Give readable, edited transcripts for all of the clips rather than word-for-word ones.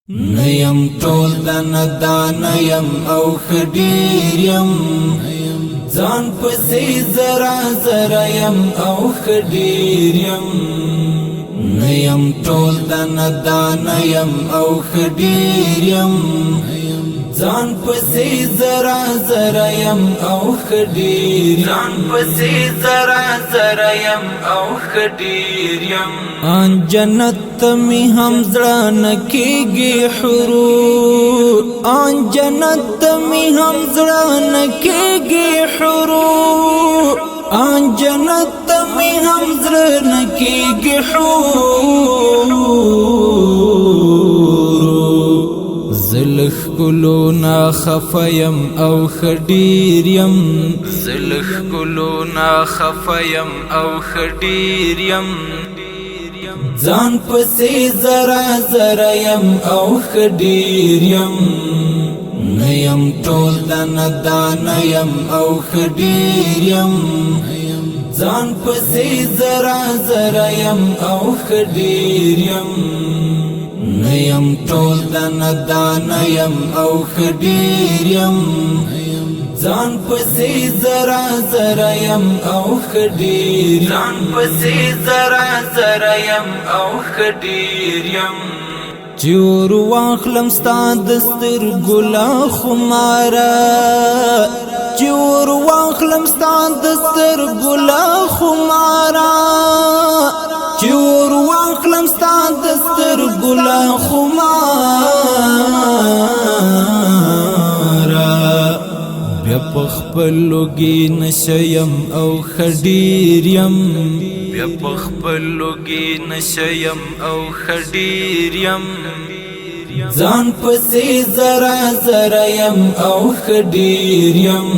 نیم ټول دان یم او خډیر یم ځان پسې زرا زرا یم او خډیر یم نیم ټول دان یم او خډیر یم ځان پسې زرا زرا یم او خډیر ځان پسې زرا زرا یم او خډیر یم ان جنت می هم زړه نکیږي حرور ان جنت می هم زړه نکیږي حرور ان جنت می هم زړه نکیږي حرور زلخ کلونا خفیم او خډیر یم زلخ کلونا خفیم او خډیر یم ځان پسې زرا زرا یم او خډیر یم نیم ټول دان یم او خډیر یم ځان پسې زرا زرا یم او خډیر یم نیم ټول دان یم او خډیر یم ځان پسې زرا زرا یم او خډیر ځان پسې زرا زرا یم او خډیر یم چور واخلم ستا دستر ګلا خمارا چور واخلم ستا دستر ګلا خمارا چور واخلم ستا دستر ګلا خمارا بیا پخپلوگی نشیم او خډیر یم بیا پخپلوگی نشیم او خډیر یم ځان پسې زرا زرا یم او خډیر یم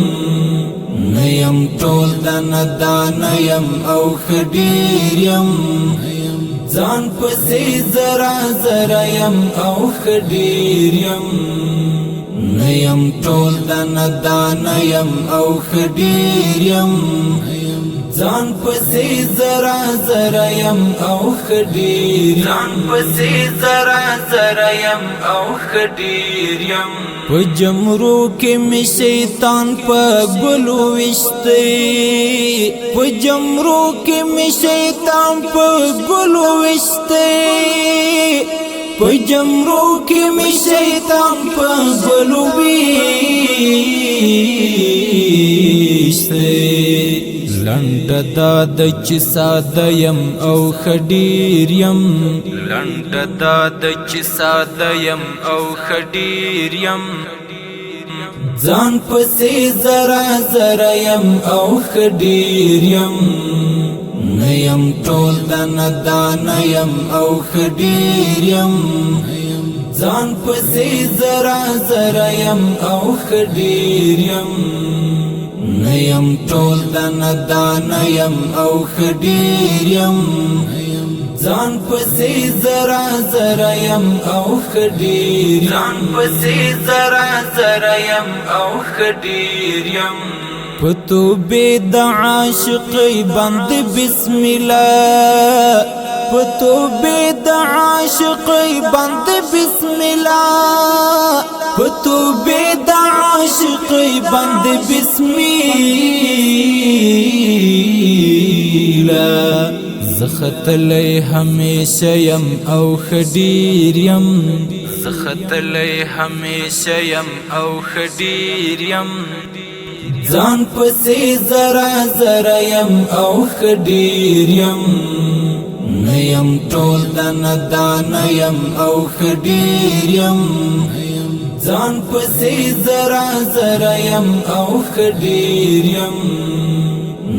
نیم ټول دان یم او خډیر یم ځان پسې زرا زرا یم او خډیر یم نیم ټول دان یم او خډیر یم ځان پسې زرا زرا یم او خډیر ځان پسې زرا زرا یم او خډیر یم په جمرو کې می شیطان په ګلو وشته په جمرو کې می شیطان په ګلو وشته په جمرو کې می شیطان په ګلو وشته لنډ داد چې ساده یم او خډیر یم لنډ داد چې ساده یم او خډیر یم ځان پسې زرا زرا یم او خډیر یم نیم ټول دان یم او خډیر یم ځان پسې زرا زرا یم او خډیر یم نیم ټول دان یم او خډیر یم ځان پسې زرا زرا یم او خډیر ځان پسې زرا زرا یم او خډیر یم پتو بید عاشقی بند بسم الله پتو بید عاشقی بند بسم الله پتو بید عاشقی بند بسم الله زختلی همیشه یم او خډیر یم زختلی همیشه یم او خډیر یم ځان پسې زرا زرا یم او خډیر یم نیم ټول دان یم او خډیر یم ځان پسې زرا زرا یم او خډیر یم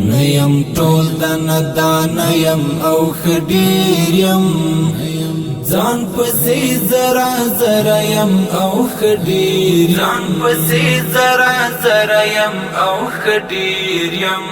نیم ټول دان یم او خډیر یم ځان پسې زرا زرا یم او خډیر ځان پسې زرا زرا یم او خډیر یم